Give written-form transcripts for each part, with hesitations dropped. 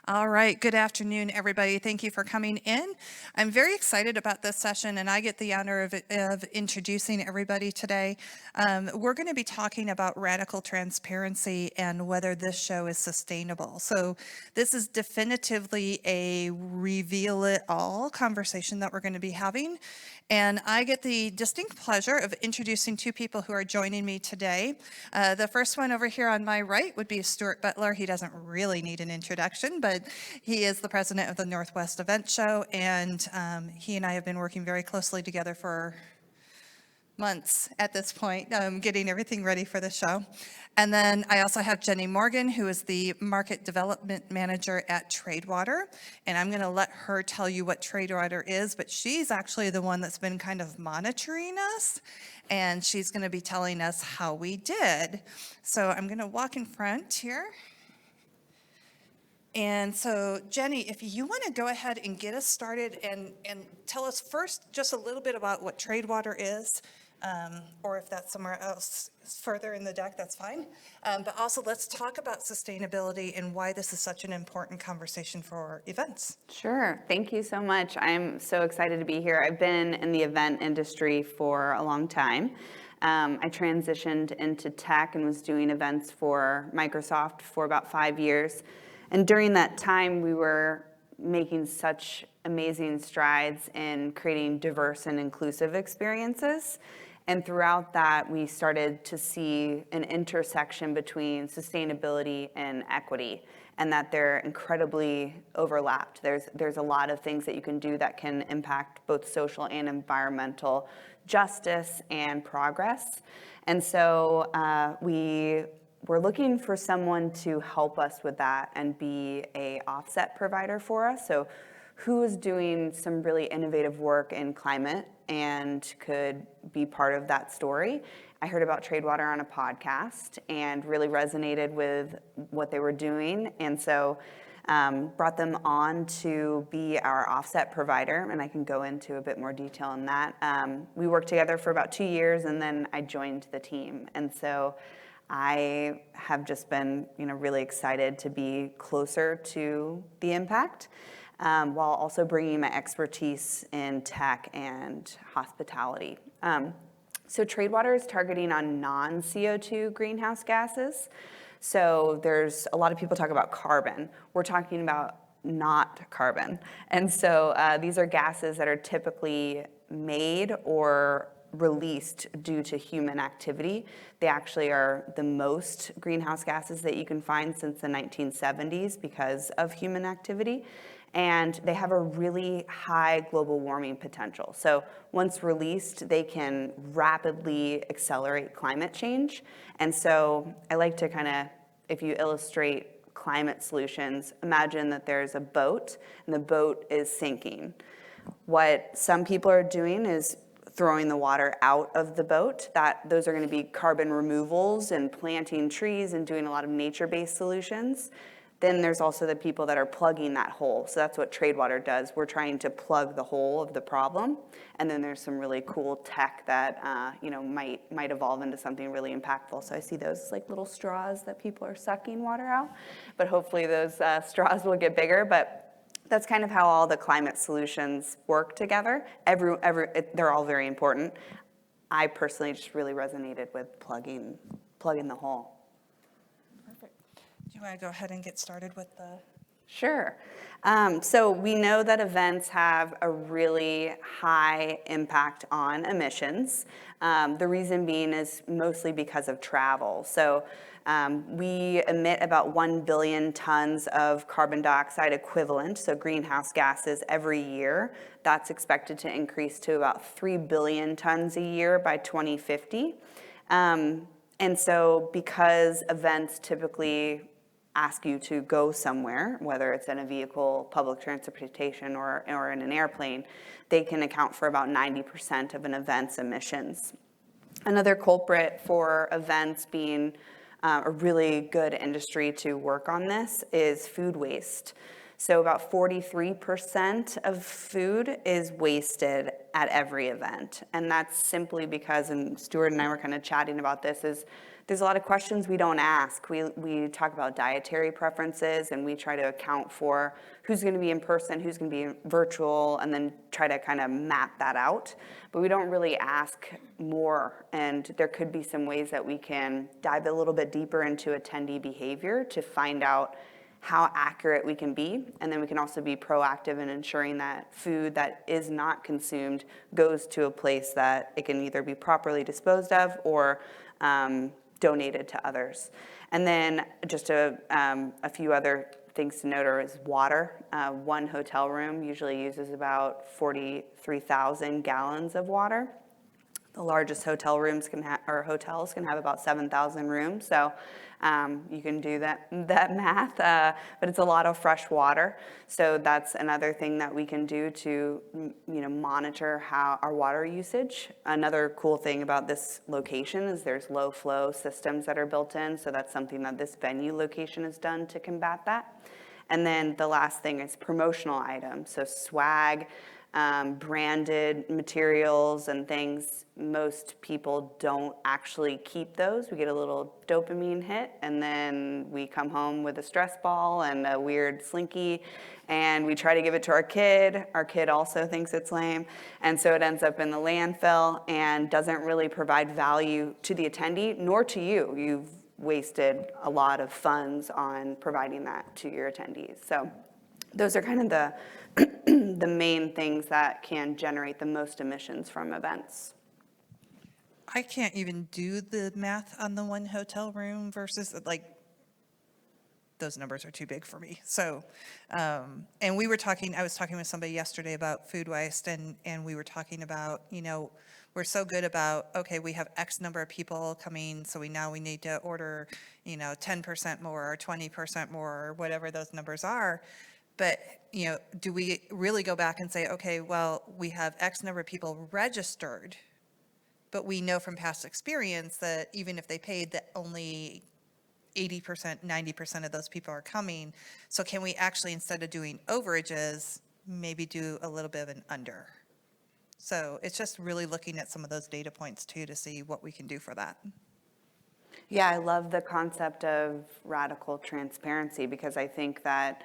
All right, good afternoon, everybody. Thank you for coming in. I'm very excited about this session, and I get the honor of introducing everybody today. We're going to be talking about radical transparency and whether this show is sustainable. So this is definitively a reveal it all conversation that we're going to be having. And I get the distinct pleasure of introducing two people who are joining me today. The first one over here on my right would be Stuart Butler. He doesn't really need an introduction, but he is the president of the Northwest Event Show, and he and I have been working very closely together for months at this point, getting everything ready for the show. And then I also have Jenny Morgan, who is the Market Development Manager at Tradewater. And I'm going to let her tell you what Tradewater is, but she's actually the one that's been kind of monitoring us. And she's going to be telling us how we did. So I'm going to walk in front here. And so, Jenny, if you want to go ahead and get us started and tell us first just a little bit about what Tradewater is, or if that's somewhere else further in the deck, that's fine. But also, let's talk about sustainability and why this is such an important conversation for events. Sure. Thank you so much. I'm so excited to be here. I've been in the event industry for a long time. I transitioned into tech and was doing events for Microsoft for about 5 years. And during that time, we were making such amazing strides in creating diverse and inclusive experiences. And throughout that, we started to see an intersection between sustainability and equity, and that they're incredibly overlapped. There's a lot of things that you can do that can impact both social and environmental justice and progress. And so we're looking for someone to help us with that and be an offset provider for us. So who is doing some really innovative work in climate and could be part of that story. I heard about Tradewater on a podcast and really resonated with what they were doing. And so brought them on to be our offset provider, and I can go into a bit more detail on that. We worked together for about 2 years, and then I joined the team. And so I have just been, really excited to be closer to the impact, while also bringing my expertise in tech and hospitality. So Tradewater is targeting on non-CO2 greenhouse gases. So there's a lot of people talk about carbon. We're talking about not carbon. And so these are gases that are typically made or released due to human activity. They actually are the most greenhouse gases that you can find since the 1970s because of human activity. And they have a really high global warming potential. So once released, they can rapidly accelerate climate change. And so I like to if you illustrate climate solutions, imagine that there's a boat and the boat is sinking. What some people are doing is throwing the water out of the boat. Those are going to be carbon removals and planting trees and doing a lot of nature-based solutions. Then there's also the people that are plugging that hole. So that's what Tradewater does. We're trying to plug the hole of the problem. And then there's some really cool tech that might evolve into something really impactful. So I see those like little straws that people are sucking water out. But hopefully those straws will get bigger. But that's kind of how all the climate solutions work together. They're all very important. I personally just really resonated with plugging the hole. Perfect. Do you want to go ahead and get started with the... Sure. So we know that events have a really high impact on emissions. The reason being is mostly because of travel. So we emit about 1 billion tons of carbon dioxide equivalent, so greenhouse gases, every year. That's expected to increase to about 3 billion tons a year by 2050. And so because events typically ask you to go somewhere, whether it's in a vehicle, public transportation, or in an airplane, they can account for about 90% of an event's emissions. Another culprit for events being a really good industry to work on this is food waste. So about 43% of food is wasted at every event. And that's simply because, and Stuart and I were kind of chatting about this, is there's a lot of questions we don't ask. We talk about dietary preferences, and we try to account for who's going to be in person, who's going to be virtual, and then try to kind of map that out. But we don't really ask more, and there could be some ways that we can dive a little bit deeper into attendee behavior to find out how accurate we can be, and then we can also be proactive in ensuring that food that is not consumed goes to a place that it can either be properly disposed of or donated to others. And then just a few other things to note is water. One hotel room usually uses about 43,000 gallons of water. The largest hotel rooms hotels can have about 7,000 rooms. So you can do that math, but it's a lot of fresh water. So that's another thing that we can do to monitor how our water usage. Another cool thing about this location is there's low flow systems that are built in. So that's something that this venue location has done to combat that. And then the last thing is promotional items. So swag, branded materials and things. Most people don't actually keep those. We get a little dopamine hit, and then we come home with a stress ball and a weird slinky, and we try to give it to our kid. Our kid also thinks it's lame, and so it ends up in the landfill and doesn't really provide value to the attendee nor to you. You've wasted a lot of funds on providing that to your attendees. So those are kind of the main things that can generate the most emissions from events. I can't even do the math on the one hotel room versus those numbers are too big for me. So, and I was talking with somebody yesterday about food waste, and we were talking about, we're so good about, okay, we have X number of people coming, so we need to order, 10% more or 20% more or whatever those numbers are. But, do we really go back and say, okay, well, we have X number of people registered, but we know from past experience that even if they paid, that only 80%, 90% of those people are coming. So can we actually, instead of doing overages, maybe do a little bit of an under? So it's just really looking at some of those data points too to see what we can do for that. Yeah, I love the concept of radical transparency, because I think that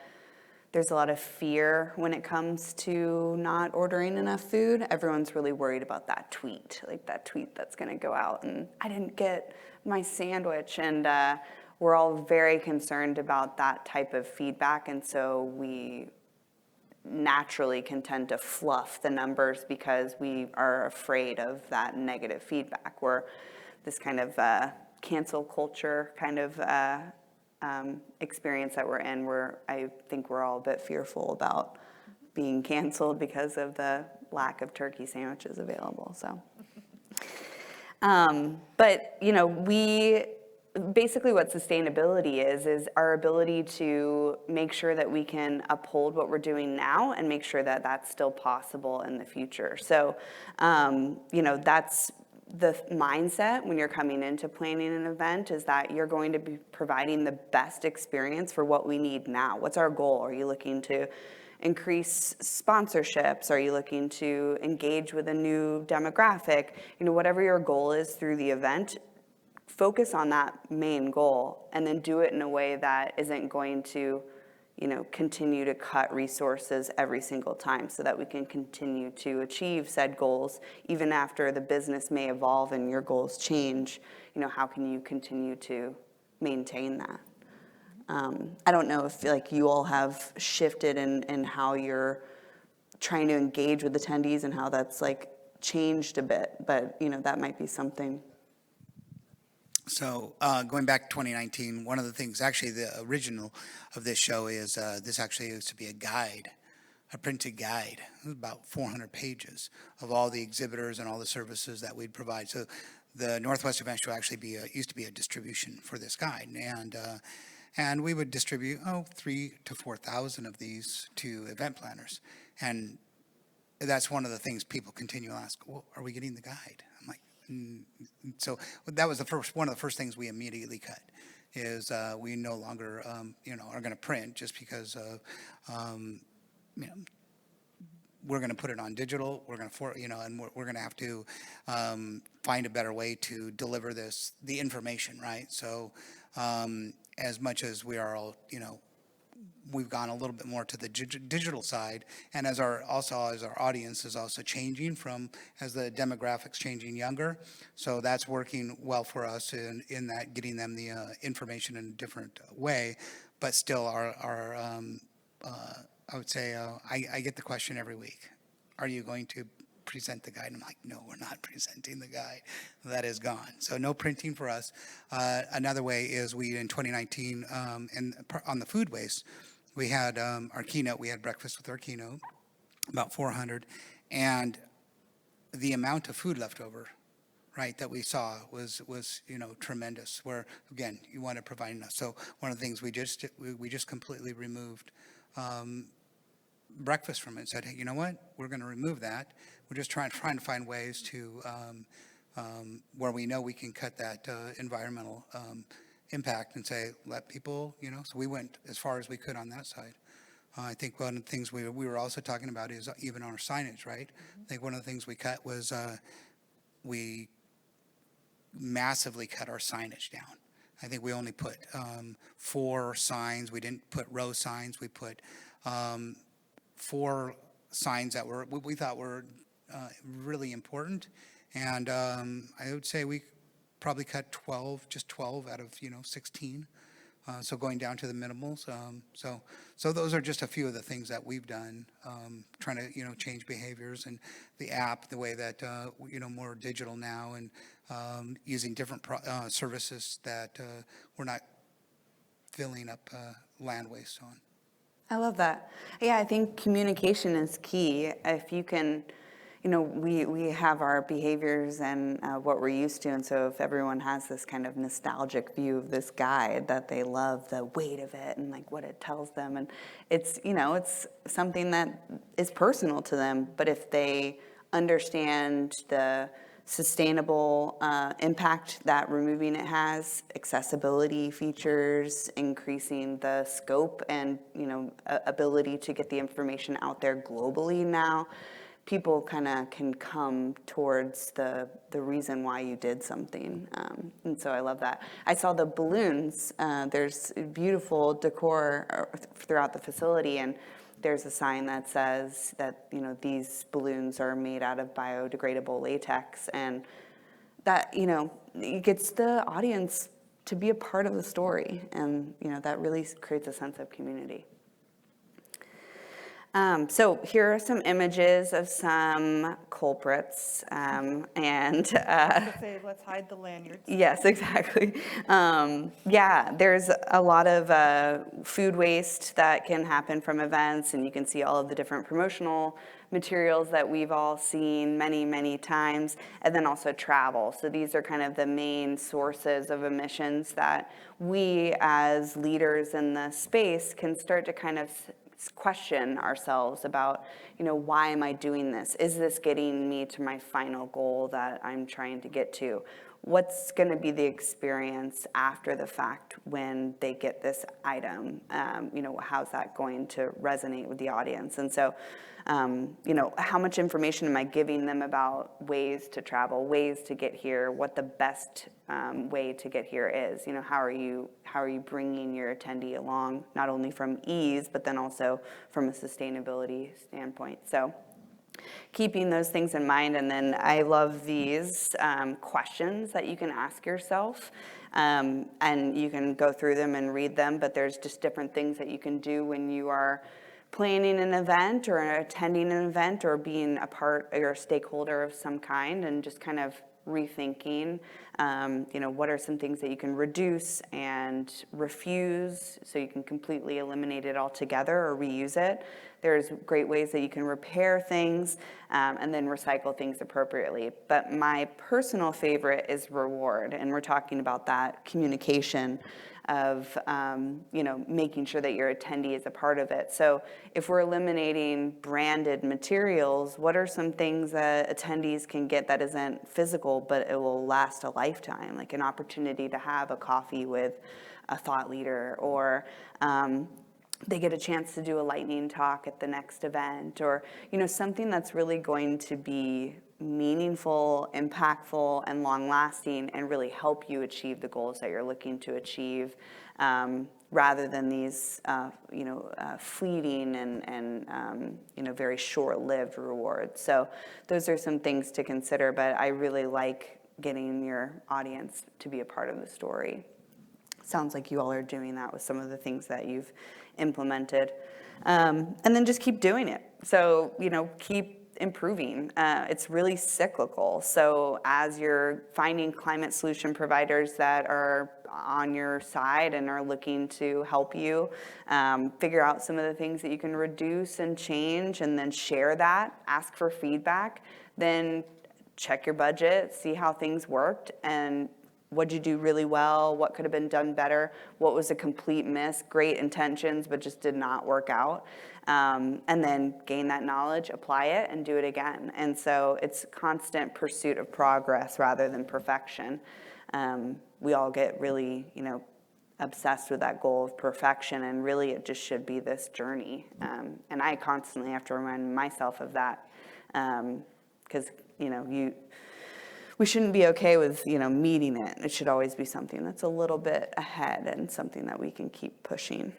there's a lot of fear when it comes to not ordering enough food. Everyone's really worried about that tweet, that's going to go out and I didn't get my sandwich. And we're all very concerned about that type of feedback. And so we naturally can tend to fluff the numbers because we are afraid of that negative feedback. We're this kind of cancel culture kind of experience that we're in, where I think we're all a bit fearful about being canceled because of the lack of turkey sandwiches available. So, but we basically what sustainability is our ability to make sure that we can uphold what we're doing now and make sure that that's still possible in the future. So, that's the mindset when you're coming into planning an event, is that you're going to be providing the best experience for what we need now. What's our goal? Are you looking to increase sponsorships? Are you looking to engage with a new demographic? Whatever your goal is through the event, focus on that main goal and then do it in a way that isn't going to continue to cut resources every single time, so that we can continue to achieve said goals even after the business may evolve and your goals change. How can you continue to maintain that? I don't know if you all have shifted in how you're trying to engage with attendees and how that's changed a bit, but that might be something. So going back to 2019, one of the things, actually the original of this show is this actually used to be a guide, a printed guide. It was about 400 pages of all the exhibitors and all the services that we'd provide. So the Northwest Event Show actually used to be a distribution for this guide. And we would distribute 3,000 to 4,000 of these to event planners. And that's one of the things people continue to ask, well, are we getting the guide? I'm like, so that was one of the first things we immediately cut, is we no longer are going to print, just because of we're going to put it on digital. We're going to, and we're going to have to find a better way to deliver the information, right? So as much as we are all, we've gone a little bit more to the digital side, and as our audience is also changing as the demographics changing younger, so that's working well for us in that getting them the information in a different way, but still I would say I get the question every week, are you going to present the guide? And I'm like, no, we're not presenting the guide. That is gone. So no printing for us. Another way is we, in 2019, and on the food waste, we had our keynote, we had breakfast with our keynote, about 400, and the amount of food left over, right, that we saw was tremendous, where, again, you want to provide enough. So one of the things we just completely removed breakfast from it and said, hey, you know what, we're going to remove that. We're just trying to find ways to where we know we can cut that environmental impact and say, let people, so we went as far as we could on that side. I think one of the things we were also talking about is even on our signage, right? I think one of the things we cut was we massively cut our signage down. I think we only put 4 signs. We didn't put row signs. We put 4 signs that we thought were really important, and I would say we probably cut 12 out of 16. So going down to the minimals. So those are just a few of the things that we've done, trying to change behaviors, and the app, the way that more digital now, and using different services that we're not filling up land waste on. I love that. Yeah, I think communication is key. If you can, we have our behaviors and what we're used to, and so if everyone has this kind of nostalgic view of this guide, that they love the weight of it and like what it tells them, and it's it's something that is personal to them, but if they understand the sustainable impact that removing it has, accessibility features, increasing the scope and ability to get the information out there globally now, people kind of can come towards the reason why you did something. And so I love that. I saw the balloons. There's beautiful decor throughout the facility, and there's a sign that says that these balloons are made out of biodegradable latex, and that it gets the audience to be a part of the story, and that really creates a sense of community. So here are some images of some culprits, and Let's hide the lanyards. yes, exactly. Yeah, there's a lot of food waste that can happen from events, and you can see all of the different promotional materials that we've all seen many, many times, and then also travel. So these are kind of the main sources of emissions that we as leaders in the space can start to kind of question ourselves about, why am I doing this? Is this getting me to my final goal that I'm trying to get to? What's going to be the experience after the fact when they get this item? How's that going to resonate with the audience? And so, how much information am I giving them about ways to travel, ways to get here, what the best way to get here is? How are you bringing your attendee along, not only from ease, but then also from a sustainability standpoint? So keeping those things in mind. And then I love these questions that you can ask yourself, and you can go through them and read them, but there's just different things that you can do when you are planning an event or attending an event or being a part or a stakeholder of some kind, and just kind of rethinking, what are some things that you can reduce and refuse so you can completely eliminate it altogether or reuse it. There's great ways that you can repair things and then recycle things appropriately. But my personal favorite is reward, and we're talking about that communication of making sure that your attendee is a part of it. So if we're eliminating branded materials, what are some things that attendees can get that isn't physical but it will last a lifetime, like an opportunity to have a coffee with a thought leader, or they get a chance to do a lightning talk at the next event, or something that's really going to be meaningful, impactful, and long-lasting, and really help you achieve the goals that you're looking to achieve, rather than these fleeting and very short-lived rewards. So those are some things to consider, but I really like getting your audience to be a part of the story. Sounds like you all are doing that with some of the things that you've implemented. And then just keep doing it. So, keep improving. It's really cyclical. So as you're finding climate solution providers that are on your side and are looking to help you, figure out some of the things that you can reduce and change, and then share that, ask for feedback, then check your budget, see how things worked, and what'd you do really well, what could have been done better, what was a complete miss, great intentions, but just did not work out. And then gain that knowledge, apply it, and do it again. And so it's constant pursuit of progress rather than perfection. We all get really, obsessed with that goal of perfection, and really it just should be this journey. And I constantly have to remind myself of that, because, we shouldn't be okay with, meeting it. It should always be something that's a little bit ahead and something that we can keep pushing.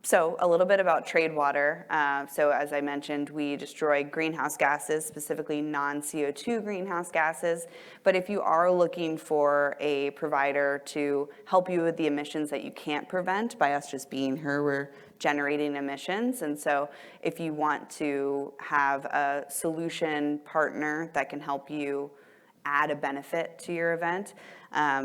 So a little bit about Tradewater. So as I mentioned, we destroy greenhouse gases, specifically non-CO2 greenhouse gases. But if you are looking for a provider to help you with the emissions that you can't prevent by us just being here, we're generating emissions. And so if you want to have a solution partner that can help you add a benefit to your event,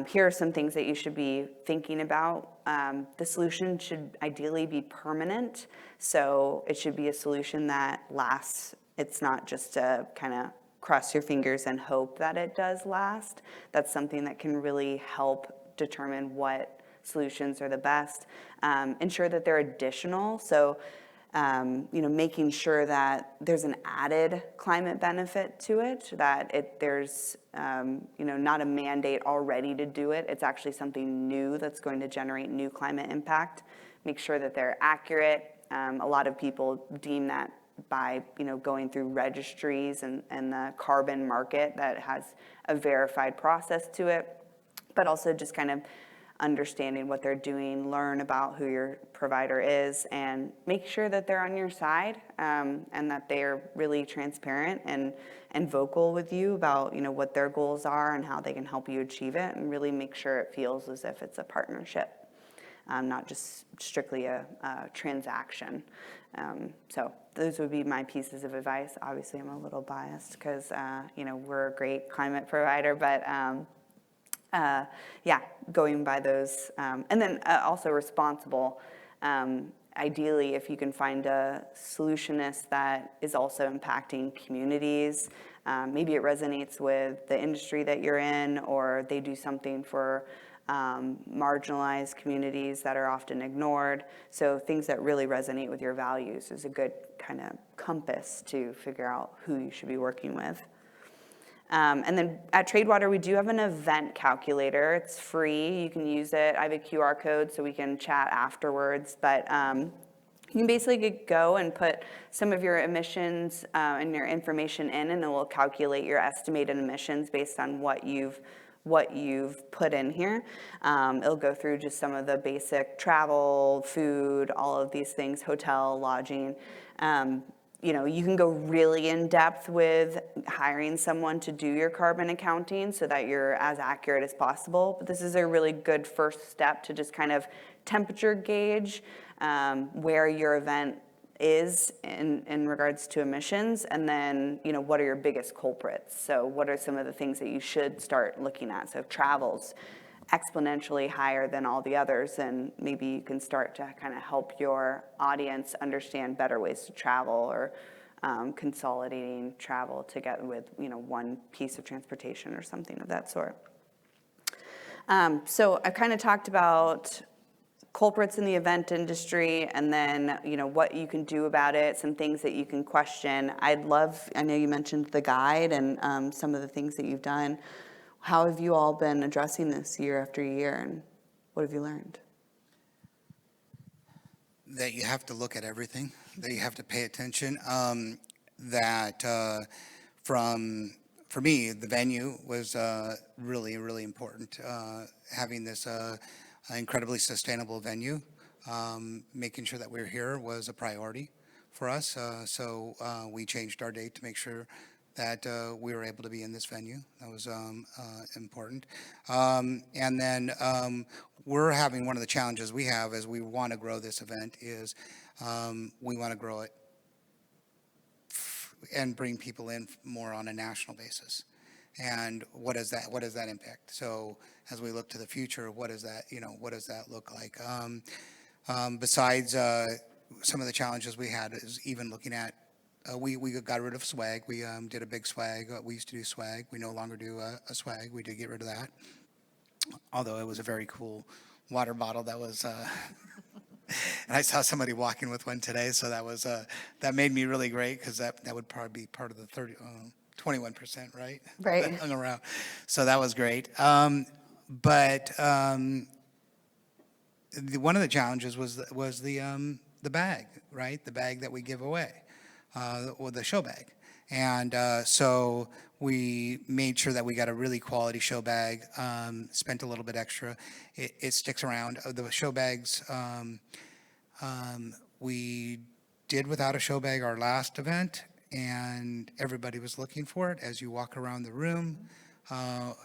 here are some things that you should be thinking about. The solution should ideally be permanent, so it should be a solution that lasts. It's not just to kind of cross your fingers and hope that it does last. That's something that can really help determine what solutions are the best. Ensure that they're additional, so making sure that there's an added climate benefit to it, that there's not a mandate already to do it. It's actually something new that's going to generate new climate impact. Make sure that they're accurate. A lot of people deem that by going through registries and the carbon market that has a verified process to it, but also just kind of understanding what they're doing, learn about who your provider is, and make sure that they're on your side, and that they're really transparent and vocal with you about what their goals are and how they can help you achieve it, and really make sure it feels as if it's a partnership, not just strictly a transaction. So those would be my pieces of advice. Obviously, I'm a little biased because we're a great climate provider, but going by those, and then also responsible. Ideally, if you can find a solutionist that is also impacting communities, maybe it resonates with the industry that you're in, or they do something for marginalized communities that are often ignored. So things that really resonate with your values is a good kind of compass to figure out who you should be working with. And then at Tradewater, we do have an event calculator. It's free. You can use it. I have a QR code so we can chat afterwards. But you can basically go and put some of your emissions and your information in, and it will calculate your estimated emissions based on what you've put in here. It'll go through just some of the basic travel, food, all of these things, hotel, lodging. You can go really in depth with hiring someone to do your carbon accounting so that you're as accurate as possible. But this is a really good first step to just kind of temperature gauge where your event is in regards to emissions, and then what are your biggest culprits. So what are some of the things that you should start looking at? So if travel's exponentially higher than all the others, and maybe you can start to kind of help your audience understand better ways to travel, or consolidating travel together with one piece of transportation or something of that sort. So I've kind of talked about culprits in the event industry, and then what you can do about it, some things that you can question. I know you mentioned the guide and some of the things that you've done. How have you all been addressing this year after year, and what have you learned? that you have to look at everything, that you have to pay attention. That for me, the venue was really, really important. Having this incredibly sustainable venue, making sure that we're here was a priority for us. So we changed our date to make sure that we were able to be in this venue. That was important. And then we're having one of the challenges we have as we want to grow this event is we want to grow it and bring people in more on a national basis. And what does that impact? So as we look to the future, what does that look like? Besides some of the challenges we had is even looking at, we got rid of swag. We did a big swag. We used to do swag. We no longer do a swag. We did get rid of that. Although it was a very cool water bottle that was, and I saw somebody walking with one today, so that made me really great because that would probably be part of the 21%, right? Right. That hung around. So that was great. But one of the challenges was the bag, right? The bag that we give away, or the show bag. And so we made sure that we got a really quality show bag, spent a little bit extra. It sticks around. The show bags, we did without a show bag our last event, and everybody was looking for it as you walk around the room.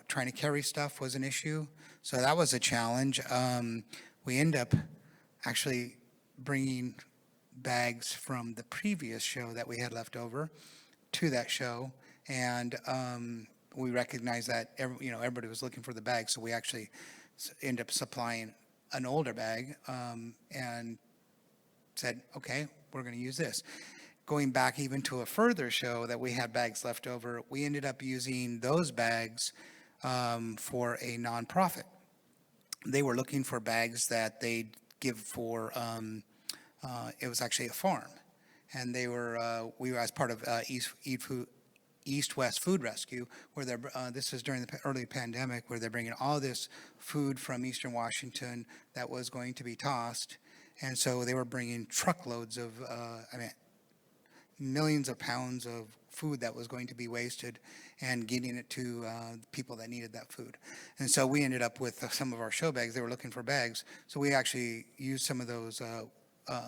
Trying to carry stuff was an issue, so that was a challenge. We end up actually bringing bags from the previous show that we had left over to that show, and we recognized that everybody was looking for the bag, so we actually end up supplying an older bag and said, okay, we're going to use this. Going back even to a further show that we had bags left over, we ended up using those bags for a nonprofit. They were looking for bags that they'd give for, it was actually a farm. And we were as part of East West Food Rescue, where this is during the early pandemic, where they're bringing all this food from Eastern Washington that was going to be tossed. And so they were bringing truckloads of, millions of pounds of food that was going to be wasted and getting it to people that needed that food. And so we ended up with some of our show bags. They were looking for bags. So we actually used some of those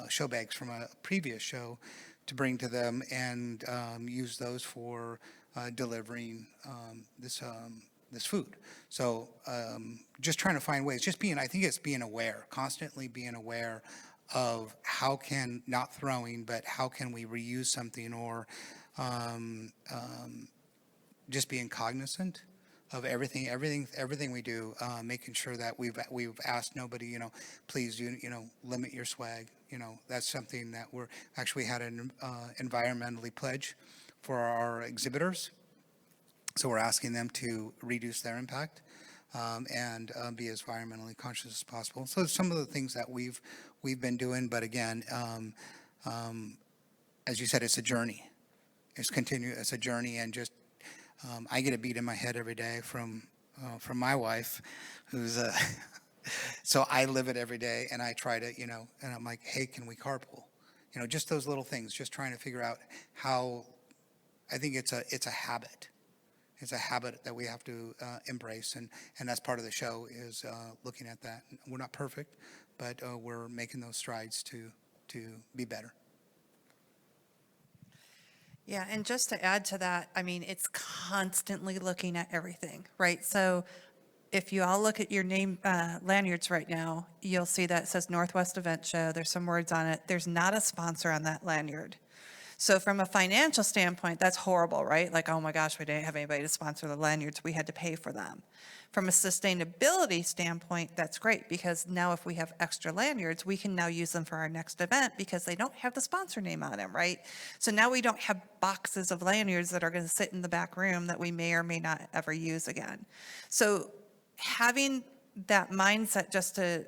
show bags from a previous show to bring to them and use those for delivering this food. So just trying to find ways, I think it's being aware, constantly being aware of how can, not throwing, but how can we reuse something, or just being cognizant of everything we do, making sure that we've asked nobody, please limit your swag. That's something that we had an environmentally pledge for our exhibitors. So we're asking them to reduce their impact and be as environmentally conscious as possible. So some of the things that we've been doing, but again, as you said, it's a journey. It's a journey, and just I get a beat in my head every day from my wife, who's so I live it every day, and I try to, and I'm like, hey, can we carpool? Just those little things, just trying to figure out how. I think it's a habit. It's a habit that we have to embrace, and that's part of the show is looking at that. We're not perfect, but we're making those strides to be better. Yeah, and just to add to that, it's constantly looking at everything, right? So if you all look at your name lanyards right now, you'll see that it says Northwest Event Show. There's some words on it. There's not a sponsor on that lanyard. So from a financial standpoint, that's horrible, right? Like, oh my gosh, we didn't have anybody to sponsor the lanyards. We had to pay for them. From a sustainability standpoint, that's great, because now if we have extra lanyards, we can now use them for our next event because they don't have the sponsor name on them, right? So now we don't have boxes of lanyards that are going to sit in the back room that we may or may not ever use again. So having that mindset, just to,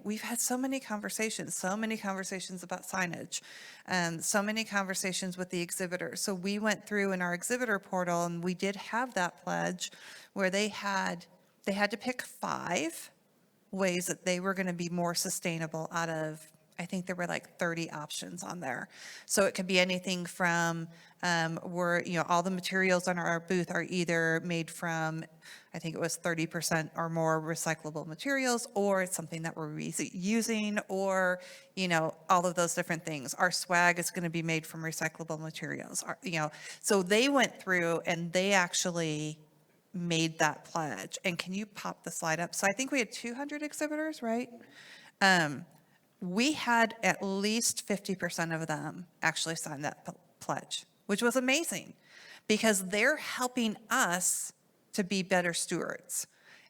we've had so many conversations about signage, and so many conversations with the exhibitors. So we went through in our exhibitor portal, and we did have that pledge where they had to pick 5 ways that they were going to be more sustainable out of I think there were like 30 options on there. So it could be anything from all the materials on our booth are either made from, I think it was 30% or more recyclable materials, or it's something that we're using, or, all of those different things. Our swag is going to be made from recyclable materials, So they went through and they actually made that pledge. And can you pop the slide up? So I think we had 200 exhibitors, right? We had at least 50% of them actually sign that pledge, which was amazing because they're helping us to be better stewards.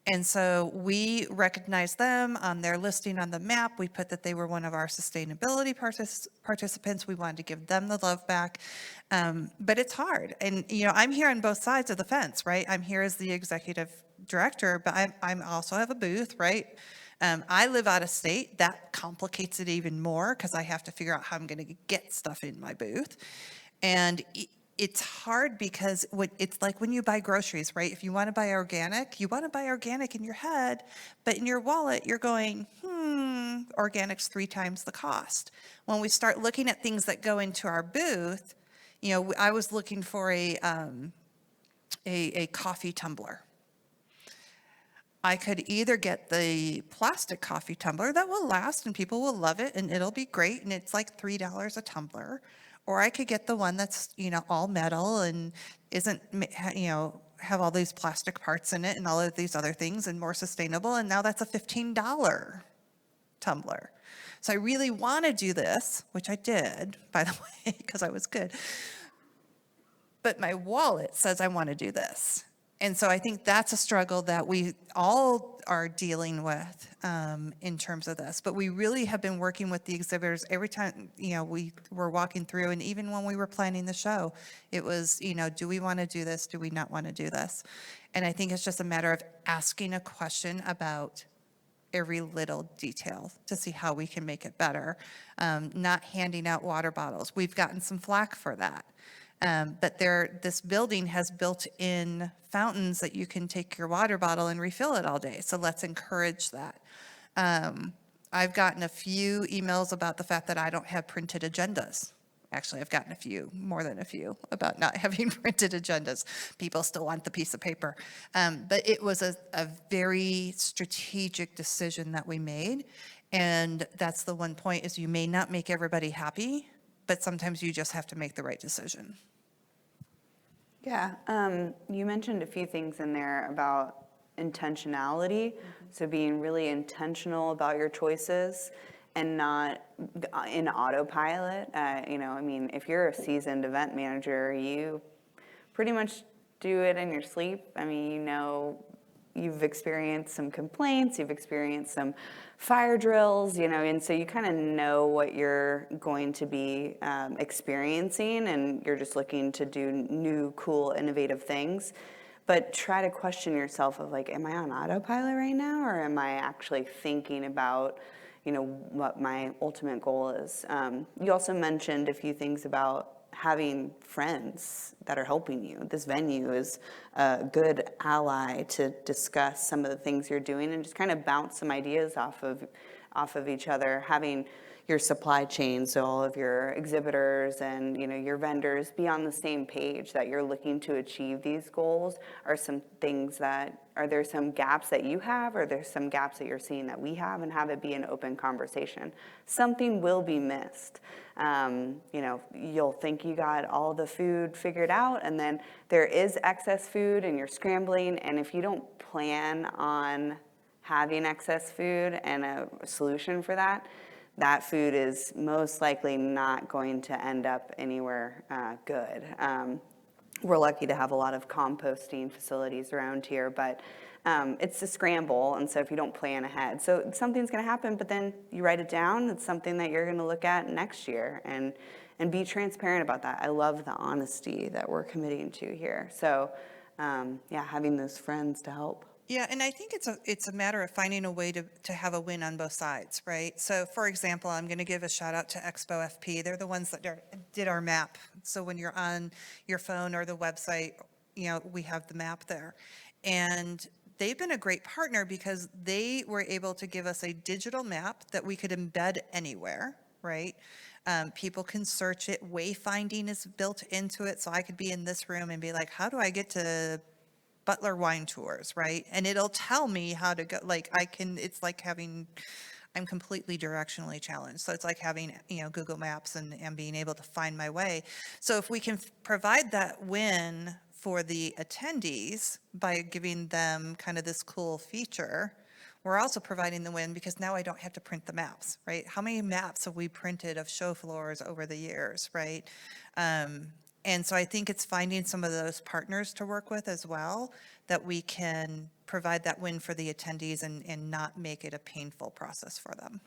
And so we recognized them on their listing on the map. We put that they were one of our sustainability participants. We wanted to give them the love back. But it's hard. And, I'm here on both sides of the fence, right? I'm here as the executive director, but I'm also have a booth, right? I live out of state. That complicates it even more because I have to figure out how I'm going to get stuff in my booth. And it's hard because it's like when you buy groceries, right? If you want to buy organic, you want to buy organic in your head, but in your wallet, you're going, organic's 3 times the cost. When we start looking at things that go into our booth, I was looking for a coffee tumbler. I could either get the plastic coffee tumbler that will last and people will love it and it'll be great and it's like $3 a tumbler, or I could get the one that's, all metal and isn't, have all these plastic parts in it and all of these other things and more sustainable, and now that's a $15 tumbler. So I really want to do this, which I did, by the way, because I was good. But my wallet says I want to do this. And so I think that's a struggle that we all are dealing with in terms of this. But we really have been working with the exhibitors every time, we were walking through. And even when we were planning the show, it was, do we want to do this? Do we not want to do this? And I think it's just a matter of asking a question about every little detail to see how we can make it better. Not handing out water bottles. We've gotten some flack for that. But this building has built-in fountains that you can take your water bottle and refill it all day. So let's encourage that. I've gotten a few emails about the fact that I don't have printed agendas. Actually, I've gotten a few, more than a few, about not having printed agendas. People still want the piece of paper. But it was a very strategic decision that we made. And that's the one point, is you may not make everybody happy, but sometimes you just have to make the right decision. Yeah, you mentioned a few things in there about intentionality. So being really intentional about your choices and not in autopilot. If you're a seasoned event manager, you pretty much do it in your sleep. You've experienced some complaints, you've experienced some fire drills, and so you kind of know what you're going to be experiencing, and you're just looking to do new, cool, innovative things. But try to question yourself of am I on autopilot right now, or am I actually thinking about, what my ultimate goal is? You also mentioned a few things about having friends that are helping you. This venue is a good ally to discuss some of the things you're doing and just kind of bounce some ideas off of each other. Having your supply chain, so all of your exhibitors and your vendors be on the same page that you're looking to achieve these goals. Are there some gaps that you have, or there's some gaps that you're seeing that we have, and have it be an open conversation. Something will be missed. You'll think you got all the food figured out, and then there is excess food and you're scrambling, and if you don't plan on having excess food and a solution for that, that food is most likely not going to end up anywhere good. We're lucky to have a lot of composting facilities around here, but it's a scramble, and so if you don't plan ahead. So something's going to happen, but then you write it down. It's something that you're going to look at next year, and be transparent about that. I love the honesty that we're committing to here. So having those friends to help. Yeah, and I think it's a matter of finding a way to have a win on both sides, right? So, for example, I'm going to give a shout out to Expo FP. They're the ones that did our map. So when you're on your phone or the website, we have the map there. And they've been a great partner because they were able to give us a digital map that we could embed anywhere, right? People can search it. Wayfinding is built into it. So I could be in this room and be like, how do I get to Butler Wine Tours, right? And it'll tell me how to go. Like it's like having, I'm completely directionally challenged. So it's like having, Google Maps and being able to find my way. So if we can provide that win for the attendees by giving them kind of this cool feature, we're also providing the win because now I don't have to print the maps, right? How many maps have we printed of show floors over the years, right? And so I think it's finding some of those partners to work with as well, that we can provide that win for the attendees and not make it a painful process for them.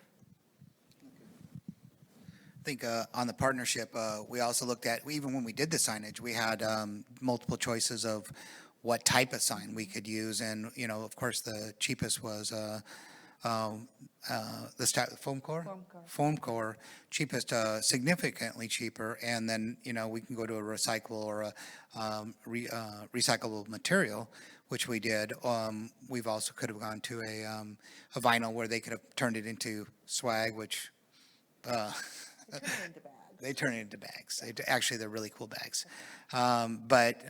I think on the partnership, we also looked at, even when we did the signage, we had multiple choices of what type of sign we could use. And, of course, the cheapest was the foam core? Foam core, cheapest, significantly cheaper. And then, we can go to a recyclable or a recyclable material, which we did. We've also could have gone to a vinyl where they could have turned it into swag, which they turn it into bags. Actually, they're really cool bags. But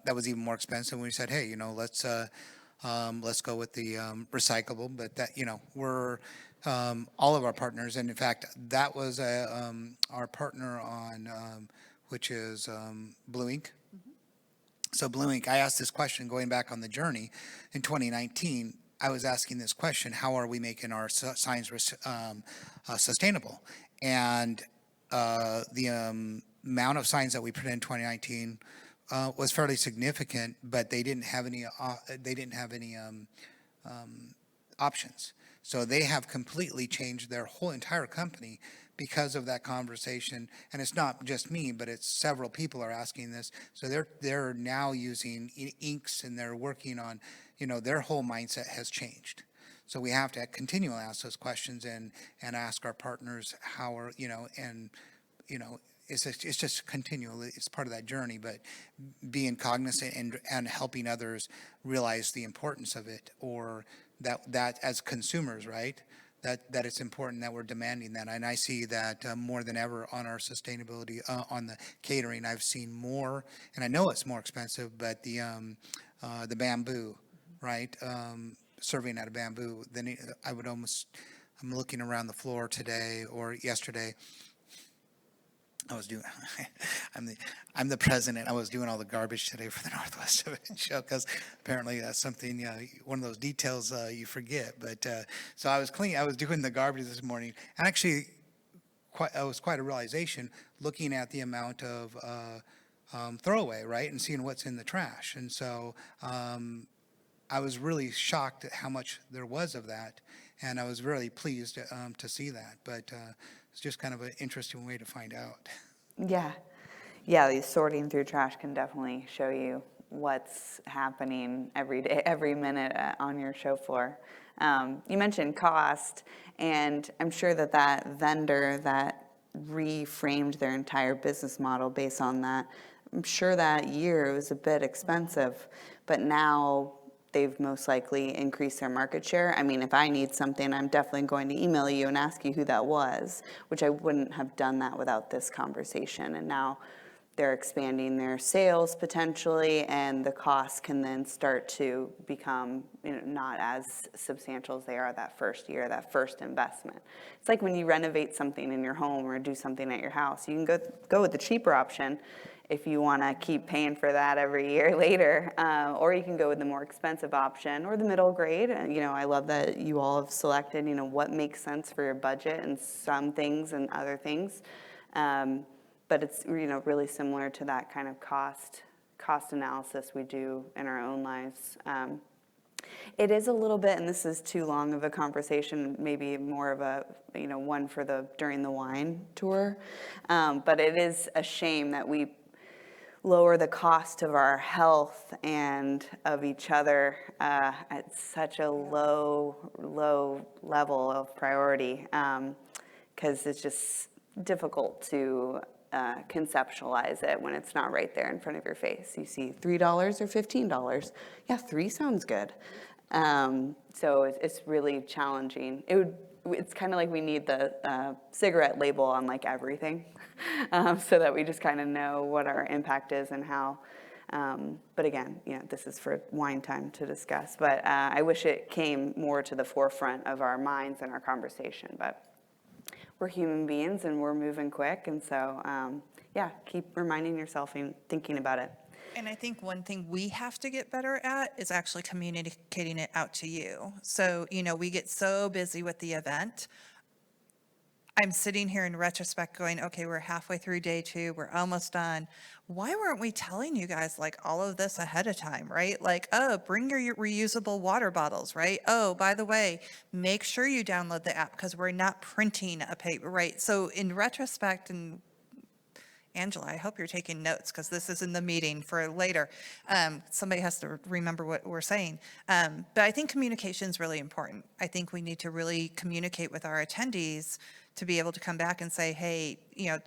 that was even more expensive when we said, hey, let's go with the recyclable. But that, we're all of our partners. And in fact, that was our partner on, which is Blue Ink. So Blue Ink, I asked this question going back on the journey in 2019. I was asking this question: how are we making our signs sustainable? And the amount of signs that we put in 2019 was fairly significant, but they didn't have any. Options. So they have completely changed their whole entire company because of that conversation. And it's not just me, but it's several people are asking this. So they're now using inks, and they're working on, their whole mindset has changed. So we have to continually ask those questions and ask our partners how are, it's just continually, it's part of that journey, but being cognizant and helping others realize the importance of it, or that as consumers, right? That it's important that we're demanding that. And I see that more than ever on our sustainability, on the catering. I've seen more, and I know it's more expensive, but the bamboo, right? Serving out of bamboo, then I'm looking around the floor today or yesterday. I'm the president. I was doing all the garbage today for the Northwest Event Show because apparently that's something, one of those details you forget. But so I was doing the garbage this morning, and actually, it was quite a realization looking at the amount of throwaway, right, and seeing what's in the trash. And so I was really shocked at how much there was of that, and I was really pleased to see that. But it's just kind of an interesting way to find out. Yeah, sorting through trash can definitely show you what's happening every day, every minute on your show floor. You mentioned cost, and I'm sure that vendor that reframed their entire business model based on that, I'm sure that year it was a bit expensive, but now they've most likely increased their market share. I mean, if I need something, I'm definitely going to email you and ask you who that was, which I wouldn't have done that without this conversation. And now they're expanding their sales potentially, and the costs can then start to become not as substantial as they are that first year, that first investment. It's like when you renovate something in your home or do something at your house, you can go with the cheaper option if you want to keep paying for that every year later, or you can go with the more expensive option or the middle grade. I love that you all have selected, what makes sense for your budget and some things and other things. But it's, really similar to that kind of cost analysis we do in our own lives. It is a little bit, and this is too long of a conversation, maybe more of a, one for during the wine tour. But it is a shame that we lower the cost of our health and of each other at such a low level of priority, because it's just difficult to conceptualize it when it's not right there in front of your face. You see $3 or $15. Yeah, 3 sounds good. So it's really challenging. It's kind of like we need the cigarette label on like everything, so that we just kind of know what our impact is and how. But again, this is for wine time to discuss. But I wish it came more to the forefront of our minds and our conversation. But we're human beings and we're moving quick, and so keep reminding yourself and thinking about it. And I think one thing we have to get better at is actually communicating it out to you. So, we get so busy with the event. I'm sitting here in retrospect going, okay, we're halfway through day 2. We're almost done. Why weren't we telling you guys like all of this ahead of time, right? Like, oh, bring your reusable water bottles, right? Oh, by the way, make sure you download the app because we're not printing a paper, right? So in retrospect, and Angela, I hope you're taking notes because this is in the meeting for later. Somebody has to remember what we're saying. But I think communication is really important. I think we need to really communicate with our attendees to be able to come back and say, hey,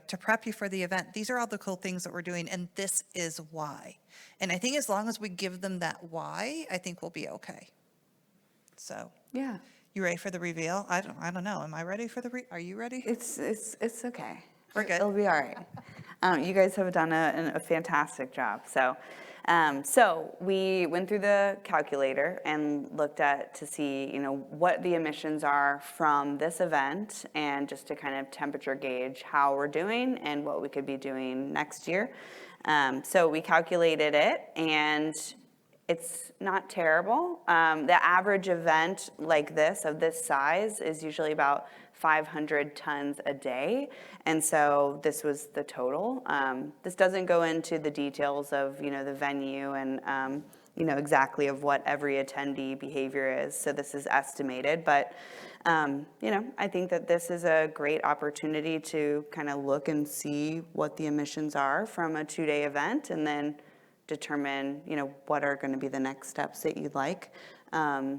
to prep you for the event, these are all the cool things that we're doing, and this is why. And I think as long as we give them that why, I think we'll be okay. So, Yeah, you ready for the reveal? I don't know. Am I ready for are you ready? it's okay. We're good. It'll be all right. You guys have done a fantastic job. So we went through the calculator and looked at to see, what the emissions are from this event, and just to kind of temperature gauge how we're doing and what we could be doing next year. So we calculated it, and it's not terrible. The average event like this, of this size, is usually about 500 tons a day. And so this was the total. This doesn't go into the details of, the venue and, exactly of what every attendee behavior is. So this is estimated. But, I think that this is a great opportunity to kind of look and see what the emissions are from a 2-day event, and then determine, what are going to be the next steps that you'd like. I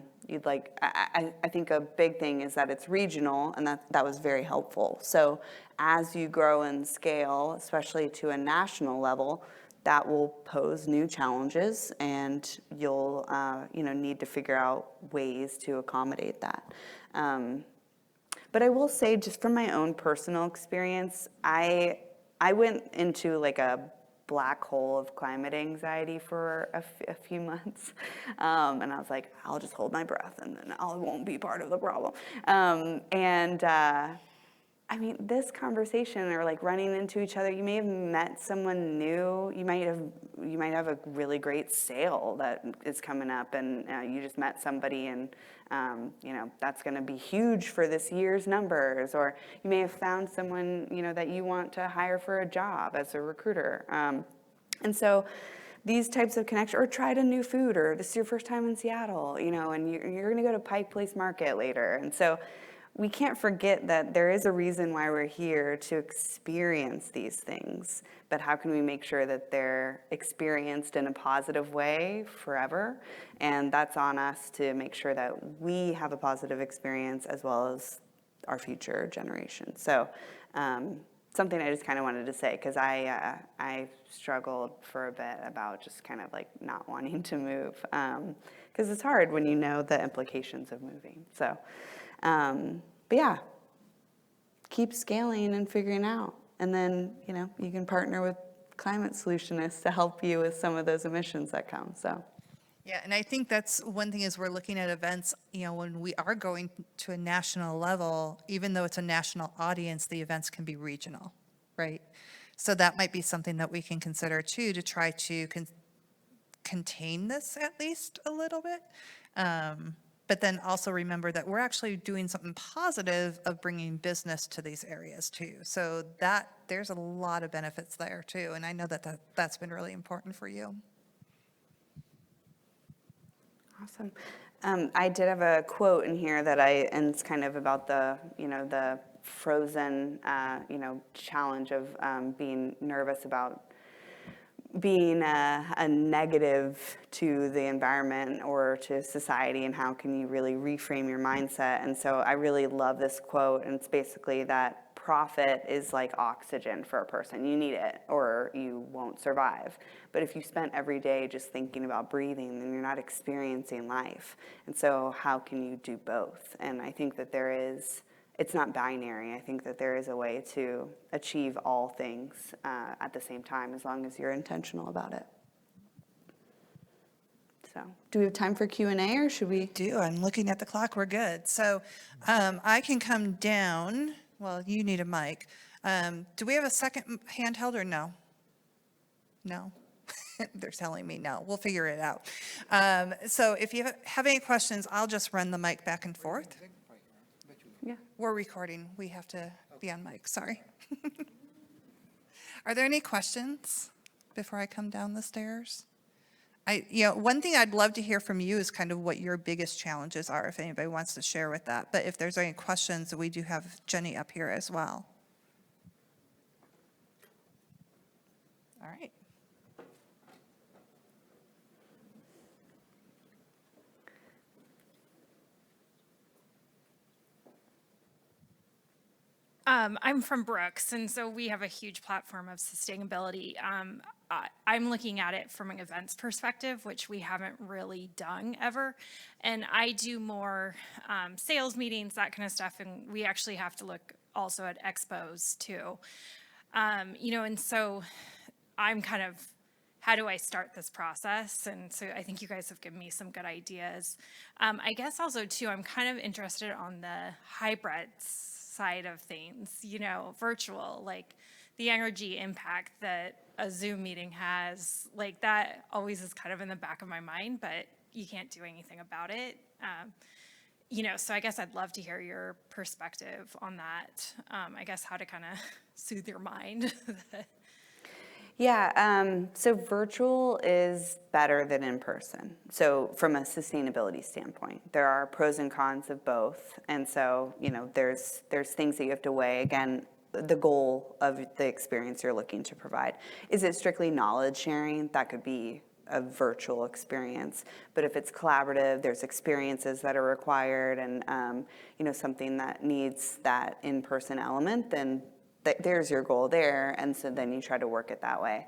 think a big thing is that it's regional, and that was very helpful. So as you grow and scale, especially to a national level, that will pose new challenges, and you'll need to figure out ways to accommodate that. But I will say, just from my own personal experience, I went into like a black hole of climate anxiety for a few months. And I was like, I'll just hold my breath and then I won't be part of the problem. This conversation, or like running into each other, you may have met someone new. You might have a really great sale that is coming up, and you just met somebody, and that's going to be huge for this year's numbers. Or you may have found someone that you want to hire for a job as a recruiter. And so these types of connections, or tried a new food, or this is your first time in Seattle, and you're going to go to Pike Place Market later. And so we can't forget that there is a reason why we're here, to experience these things. But how can we make sure that they're experienced in a positive way forever? And that's on us to make sure that we have a positive experience, as well as our future generation. So something I just kind of wanted to say, because I struggled for a bit about just kind of like not wanting to move, because it's hard when you know the implications of moving. So. But yeah, keep scaling and figuring out. And then, you can partner with climate solutionists to help you with some of those emissions that come, so. Yeah, and I think that's one thing, is we're looking at events, when we are going to a national level, even though it's a national audience, the events can be regional, right? So that might be something that we can consider too, to try to contain this at least a little bit. But then also remember that we're actually doing something positive of bringing business to these areas too. So that there's a lot of benefits there too. And I know that's been really important for you. Awesome. I did have a quote in here and it's kind of about the frozen, challenge of being nervous about being a negative to the environment or to society, and how can you really reframe your mindset. And so I really love this quote, and it's basically that profit is like oxygen for a person. You need it or you won't survive. But if you spent every day just thinking about breathing, then you're not experiencing life. And so how can you do both? And I think that it's not binary. I think that there is a way to achieve all things at the same time as long as you're intentional about it. So, do we have time for Q&A or should we? I'm looking at the clock. We're good. So I can come down. Well, you need a mic. Do we have a second handheld or no? No. They're telling me no. We'll figure it out. So if you have any questions, I'll just run the mic back and forth. Yeah. We're recording. We have to be on mic. Sorry. Are there any questions before I come down the stairs? One thing I'd love to hear from you is kind of what your biggest challenges are, if anybody wants to share with that. But if there's any questions, we do have Jenny up here as well. All right. I'm from Brooks, and so we have a huge platform of sustainability. I'm looking at it from an events perspective, which we haven't really done ever. And I do more sales meetings, that kind of stuff, and we actually have to look also at expos too. And so I'm kind of, how do I start this process? And so I think you guys have given me some good ideas. I guess also too, I'm kind of interested on the hybrids side of things, virtual, like the energy impact that a Zoom meeting has, like that always is kind of in the back of my mind, but you can't do anything about it. So I guess I'd love to hear your perspective on that. I guess how to kind of soothe your mind. Yeah, so virtual is better than in person. So from a sustainability standpoint, there are pros and cons of both. And so, there's things that you have to weigh. Again, the goal of the experience you're looking to provide. Is it strictly knowledge sharing? That could be a virtual experience. But if it's collaborative, there's experiences that are required and, something that needs that in-person element, then there's your goal there, and so then you try to work it that way.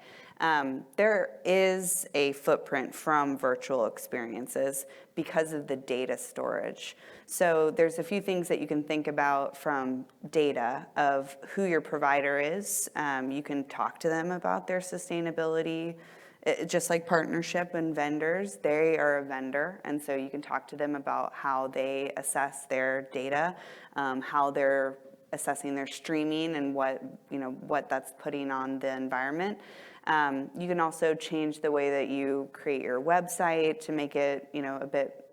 There is a footprint from virtual experiences because of the data storage. So there's a few things that you can think about from data of who your provider is. You can talk to them about their sustainability, just like partnership and vendors, they are a vendor, and so you can talk to them about how they assess their data, how they're assessing their streaming and what that's putting on the environment. You can also change the way that you create your website to make it, a bit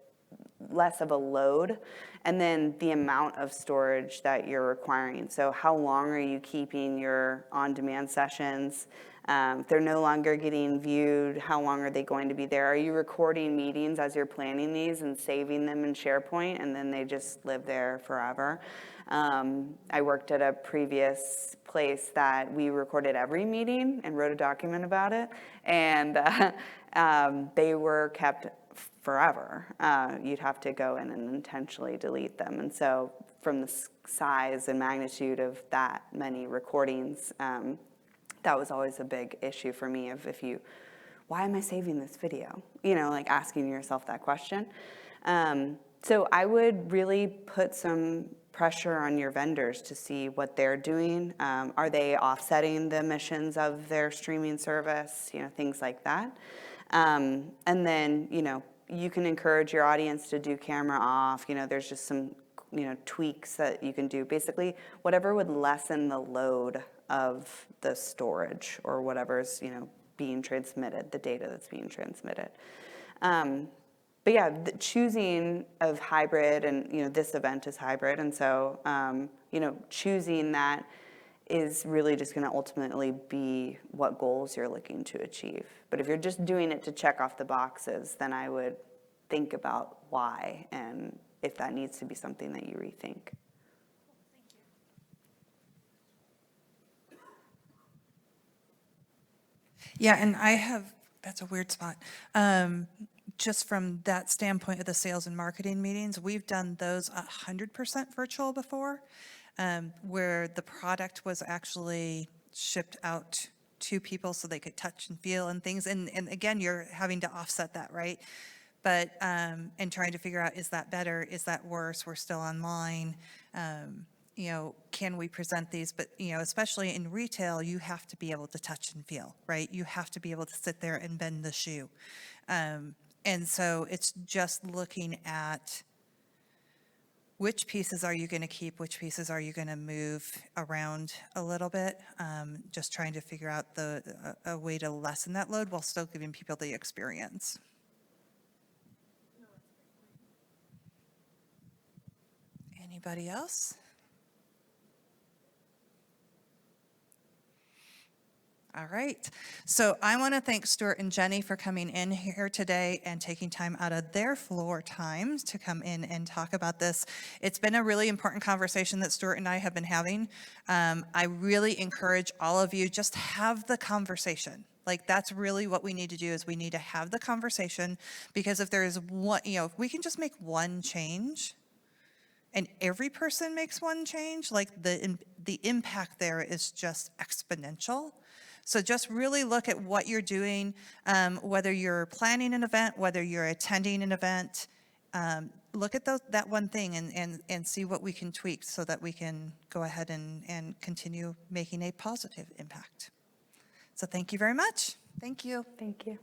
less of a load, and then the amount of storage that you're requiring. So how long are you keeping your on-demand sessions? If they're no longer getting viewed, how long are they going to be there? Are you recording meetings as you're planning these and saving them in SharePoint, and then they just live there forever? I worked at a previous place that we recorded every meeting and wrote a document about it, and they were kept forever. You'd have to go in and intentionally delete them. And so from the size and magnitude of that many recordings, that was always a big issue for me of why am I saving this video? Like asking yourself that question. So I would really put some pressure on your vendors to see what they're doing. Are they offsetting the emissions of their streaming service? Things like that. And then, you can encourage your audience to do camera off. There's just some, tweaks that you can do. Basically, whatever would lessen the load of the storage or whatever's, being transmitted, the data that's being transmitted. But yeah, the choosing of hybrid, and this event is hybrid, and so choosing that is really just going to ultimately be what goals you're looking to achieve. But if you're just doing it to check off the boxes, then I would think about why and if that needs to be something that you rethink. Yeah, and that's a weird spot. Just from that standpoint of the sales and marketing meetings, we've done those 100% virtual before. where the product was actually shipped out to people so they could touch and feel and things. And again, you're having to offset that, right? But, and trying to figure out, is that better? Is that worse? We're still online. You know, can we present these? But, you know, especially in retail, you have to be able to touch and feel, right? You have to be able to sit there and bend the shoe. And so it's just looking at which pieces are you going to keep, which pieces are you going to move around a little bit, just trying to figure out a way to lessen that load while still giving people the experience. Anybody else? All right. So I want to thank Stuart and Jenny for coming in here today and taking time out of their floor times to come in and talk about this. It's been a really important conversation that Stuart and I have been having. I really encourage all of you, just have the conversation. Like, that's really what we need to do, is we need to have the conversation, because if there is one, you know, if we can just make one change and every person makes one change, like the impact there is just exponential. So just really look at what you're doing, whether you're planning an event, whether you're attending an event. Look at that one thing and see what we can tweak so that we can go ahead and continue making a positive impact. So thank you very much. Thank you. Thank you.